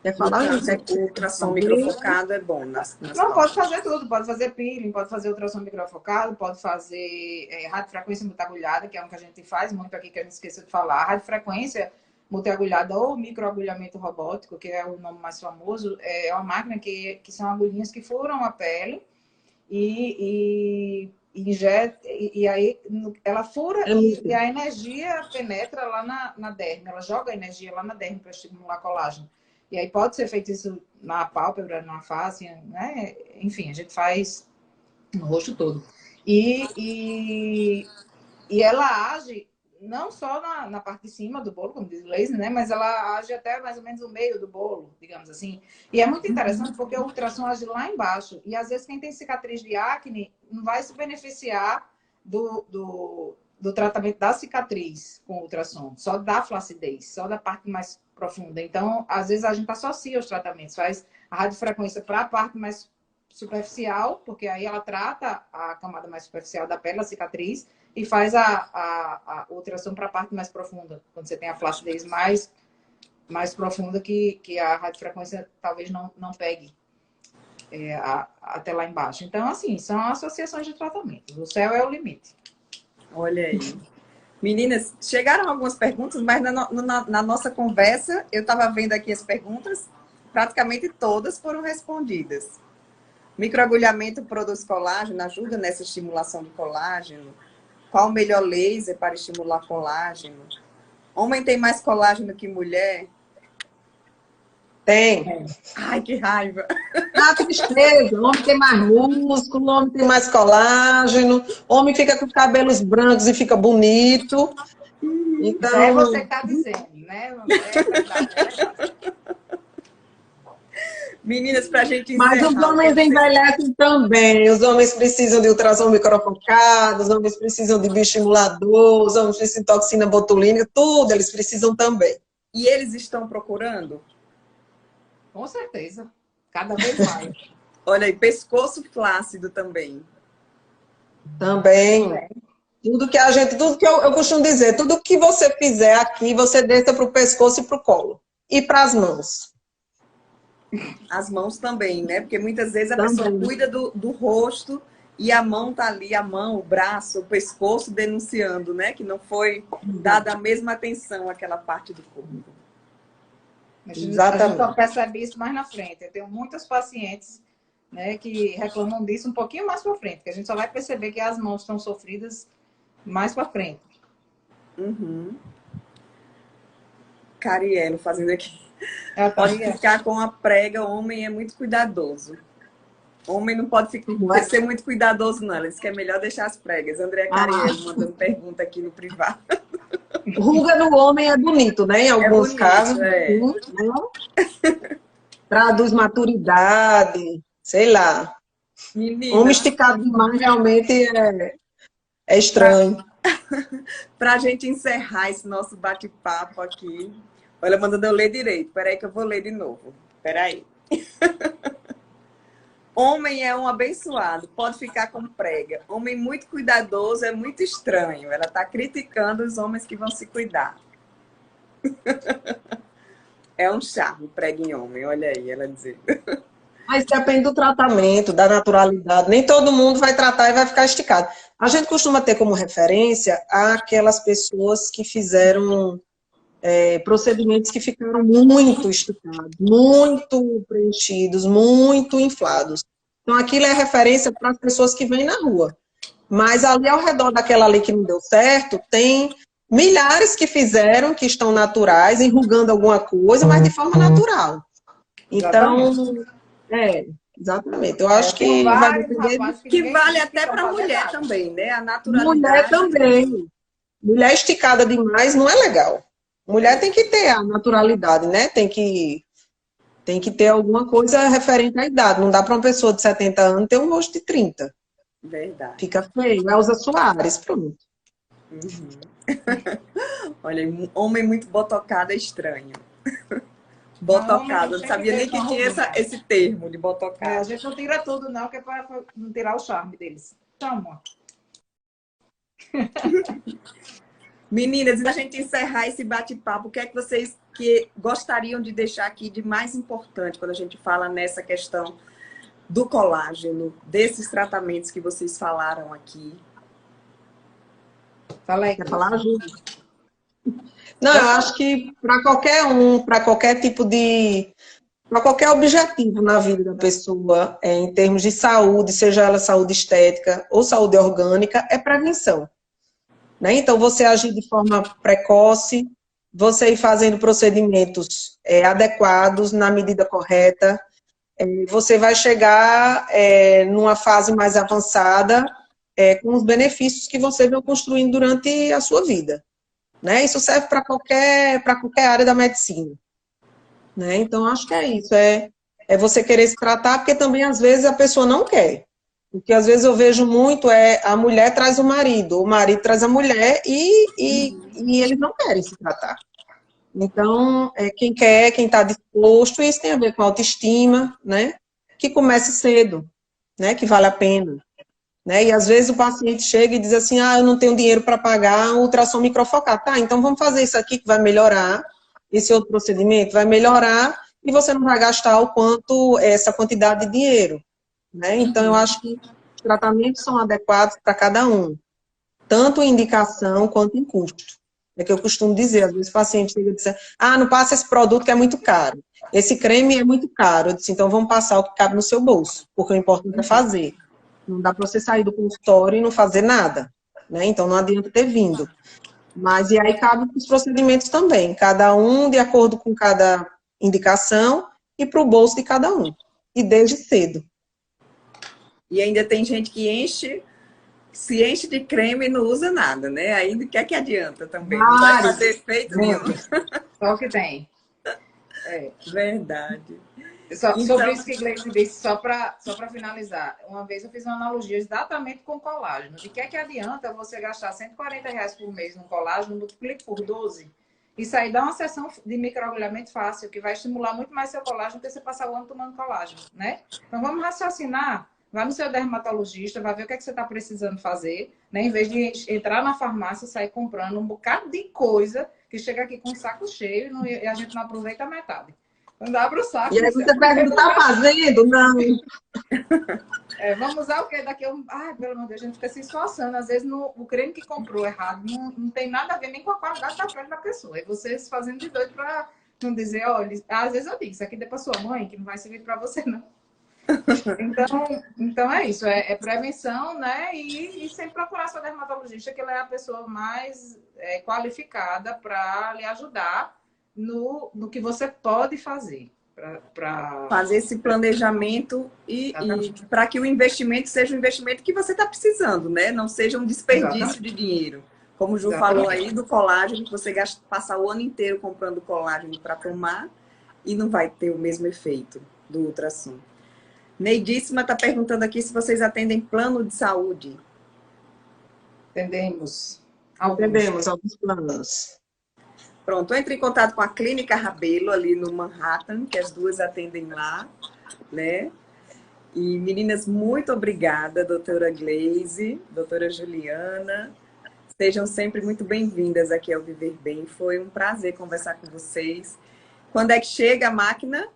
Speaker 4: Quer falar, gente?
Speaker 1: O ultrassom microfocado é bom nas
Speaker 2: Não, pode fazer tudo. Pode fazer peeling, pode fazer ultrassom microfocado, pode fazer radiofrequência multiagulhada, que é um que a gente faz muito aqui, que a gente esqueceu de falar. Radiofrequência multiagulhada ou microagulhamento robótico, que é o nome mais famoso, é uma máquina que são agulhinhas que furam a pele e aí ela fura e a energia penetra lá na derme. Ela joga a energia lá na derme para estimular colágeno. E aí pode ser feito isso na pálpebra, na face, né? Enfim, a gente faz no rosto todo. E ela age não só na parte de cima do bolo, como diz o laser, né? Mas ela age até mais ou menos no meio do bolo, digamos assim. E é muito interessante porque o ultrassom age lá embaixo. E às vezes quem tem cicatriz de acne não vai se beneficiar do tratamento da cicatriz com ultrassom, só da flacidez, só da parte mais profunda. Então, às vezes a gente associa os tratamentos, faz a radiofrequência para a parte mais superficial, porque aí ela trata a camada mais superficial da pele, a cicatriz, e faz a ultrassom para a parte mais profunda, quando você tem a flacidez mais profunda que a radiofrequência talvez não pegue até lá embaixo. Então, assim, são associações de tratamentos. O céu é o limite.
Speaker 1: Olha aí. Meninas, chegaram algumas perguntas, mas na nossa conversa, eu estava vendo aqui as perguntas, praticamente todas foram respondidas. Microagulhamento produz colágeno, ajuda nessa estimulação do colágeno? Qual o melhor laser para estimular colágeno? Homem tem mais colágeno que mulher?
Speaker 4: Tem.
Speaker 1: Ai, que raiva.
Speaker 4: Ah, tristeza. O homem tem mais músculo, o homem tem mais colágeno, o homem fica com cabelos brancos e fica bonito. Então,
Speaker 2: é você que está dizendo, né? É verdade.
Speaker 1: Meninas, para a gente encerrar...
Speaker 4: Mas os homens envelhecem também. Os homens precisam de ultrassom microfocado, os homens precisam de bioestimulador, os homens precisam de toxina botulínica, tudo eles precisam também.
Speaker 1: E eles estão procurando?
Speaker 2: Com certeza. Cada vez mais.
Speaker 1: Olha aí, pescoço flácido também.
Speaker 4: Também. Tudo que eu costumo dizer, tudo que você fizer aqui, você desça para o pescoço e para o colo. E para as mãos.
Speaker 1: As mãos também, né? Porque muitas vezes a pessoa cuida do rosto e a mão tá ali, o braço, o pescoço denunciando, né? Que não foi dada a mesma atenção àquela parte do corpo.
Speaker 2: Exatamente. A gente só percebe isso mais na frente. Eu tenho muitas pacientes, né, que reclamam disso um pouquinho mais para frente, que a gente só vai perceber que as mãos estão sofridas mais para frente.
Speaker 1: Uhum. Carielo fazendo aqui. Pode ficar com a prega, o homem é muito cuidadoso. O homem não pode ser muito cuidadoso, não. Ela disse que é melhor deixar as pregas. André Carielo mandando pergunta aqui no privado.
Speaker 4: Ruga no homem é bonito, né? Em alguns casos. Traduz maturidade, sei lá.
Speaker 1: Menina,
Speaker 4: homem esticado demais realmente é estranho.
Speaker 1: Para a gente encerrar esse nosso bate-papo aqui. Olha, mandando eu ler direito. Peraí que eu vou ler de novo. Peraí. Homem é um abençoado, pode ficar com prega. Homem muito cuidadoso é muito estranho. Ela está criticando os homens que vão se cuidar. É um charme, prega em homem, olha aí, ela dizendo.
Speaker 4: Mas depende do tratamento, da naturalidade. Nem todo mundo vai tratar e vai ficar esticado. A gente costuma ter como referência aquelas pessoas que fizeram procedimentos que ficaram muito esticados, muito preenchidos, muito inflados. Então, aquilo é referência para as pessoas que vêm na rua. Mas ali ao redor daquela ali que não deu certo, tem milhares que fizeram, que estão naturais, enrugando alguma coisa, mas de forma natural. Então, exatamente. Eu acho que vai depender
Speaker 1: que vale até para a mulher também, né? A naturalidade.
Speaker 4: Mulher também. Mulher esticada demais não é legal. Mulher tem que ter a naturalidade, né? Tem que ter alguma coisa referente à idade. Não dá para uma pessoa de 70 anos ter um rosto de 30.
Speaker 1: Verdade.
Speaker 4: Fica feio. Elza Soares, pronto.
Speaker 1: Olha, homem muito botocado é estranho. Botocado, não sabia nem que tinha esse termo de botocado.
Speaker 2: A gente não tira tudo, não, que é para não tirar o charme deles. Toma.
Speaker 1: Meninas, e a gente encerrar esse bate-papo, o que é que vocês gostariam de deixar aqui de mais importante quando a gente fala nessa questão do colágeno, desses tratamentos que vocês falaram aqui?
Speaker 2: Fala aí.
Speaker 4: Quer falar, Júlia? Não, eu acho que para qualquer para qualquer tipo de... para qualquer objetivo na vida da pessoa, em termos de saúde, seja ela saúde estética ou saúde orgânica, é prevenção. Né? Então, você agir de forma precoce, você ir fazendo procedimentos adequados, na medida correta, você vai chegar numa fase mais avançada com os benefícios que você veio construindo durante a sua vida. Né? Isso serve para qualquer área da medicina. Né? Então, acho que é isso, é você querer se tratar, porque também, às vezes, a pessoa não quer. Porque, às vezes, eu vejo muito, a mulher traz o marido traz a mulher e eles não querem se tratar. Então, quem quer, quem está disposto, isso tem a ver com autoestima, né? Que comece cedo, né? Que vale a pena. Né? E, às vezes, o paciente chega e diz assim, eu não tenho dinheiro para pagar um ultrassom microfocado. Tá, então vamos fazer isso aqui que vai melhorar, esse outro procedimento vai melhorar e você não vai gastar o quanto essa quantidade de dinheiro. Né? Então, eu acho que os tratamentos são adequados para cada um, tanto em indicação quanto em custo. É que eu costumo dizer, às vezes o paciente chega e diz, não passa esse produto que é muito caro, esse creme é muito caro. Eu disse, então vamos passar o que cabe no seu bolso, porque o importante é fazer. Não dá para você sair do consultório e não fazer nada. Né? Então não adianta ter vindo. Mas e aí cabe os procedimentos também, cada um de acordo com cada indicação e para o bolso de cada um. E desde cedo.
Speaker 1: E ainda tem gente que se enche de creme e não usa nada, né? Aí o que é que adianta também? Não vai fazer efeito nenhum.
Speaker 2: Só o que tem.
Speaker 1: Verdade.
Speaker 2: Sobre isso que Gleice disse, só para finalizar. Uma vez eu fiz uma analogia exatamente com colágeno. De que é que adianta você gastar R$ 140 por mês no colágeno, multiplique por 12? Isso aí dá uma sessão de microagulhamento fácil, que vai estimular muito mais seu colágeno do que você passar o ano tomando colágeno, né? Então vamos raciocinar. Vai no seu dermatologista, vai ver o que é que você está precisando fazer, né? Em vez de entrar na farmácia e sair comprando um bocado de coisa que chega aqui com um saco cheio e a gente não aproveita a metade. Quando abre o saco...
Speaker 4: E aí você pergunta, tá fazendo? Não.
Speaker 2: Vamos usar o quê? Daqui a pelo amor de Deus, a gente fica se esforçando. Às vezes o creme que comprou errado não tem nada a ver nem com a qualidade da pele da pessoa. E você se fazendo de doido para não dizer, olha... Às vezes eu digo, isso aqui é para sua mãe, que não vai servir para você, não. Então é isso, é prevenção, né? E sempre procurar sua dermatologista, que ela é a pessoa mais qualificada para lhe ajudar no que você pode fazer. Pra
Speaker 1: fazer esse planejamento e para que o investimento seja um investimento que você está precisando, né? Não seja um desperdício de dinheiro. Como o Ju falou aí do colágeno, que você passar o ano inteiro comprando colágeno para tomar e não vai ter o mesmo efeito do ultrassom. Neidíssima está perguntando aqui se vocês atendem plano de saúde.
Speaker 2: Atendemos.
Speaker 4: Atendemos alguns planos.
Speaker 1: Pronto, entre em contato com a Clínica Rabelo, ali no Manhattan, que as duas atendem lá, né? E, meninas, muito obrigada, doutora Gleice, doutora Juliana. Sejam sempre muito bem-vindas aqui ao Viver Bem. Foi um prazer conversar com vocês. Quando é que chega a máquina?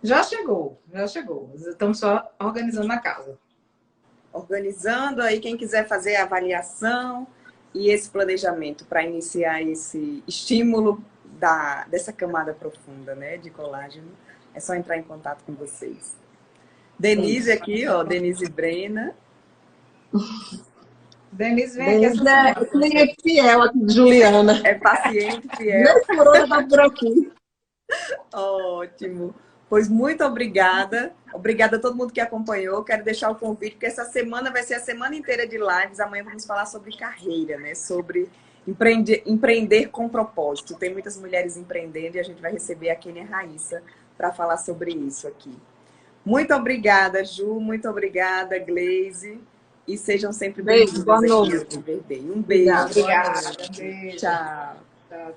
Speaker 2: Já chegou, já chegou. Estamos só organizando a casa.
Speaker 1: Organizando aí, quem quiser fazer a avaliação e esse planejamento para iniciar esse estímulo dessa camada profunda, né, de colágeno, é só entrar em contato com vocês. Denise aqui, ó, Denise Brena.
Speaker 2: Denise, vem aqui.
Speaker 3: Denise é cliente fiel aqui de Juliana.
Speaker 1: É paciente fiel.
Speaker 3: Nem por hora tá por aqui.
Speaker 1: Ótimo. Pois muito obrigada. Obrigada a todo mundo que acompanhou. Quero deixar o convite, porque essa semana vai ser a semana inteira de lives. Amanhã vamos falar sobre carreira, né? Sobre empreender com propósito. Tem muitas mulheres empreendendo e a gente vai receber a Kênia Raíssa para falar sobre isso aqui. Muito obrigada, Ju. Muito obrigada, Gleise. E sejam sempre bem-vindos.
Speaker 3: Boa noite.
Speaker 1: Um beijo.
Speaker 2: Obrigada.
Speaker 1: Tchau.
Speaker 2: Tchau.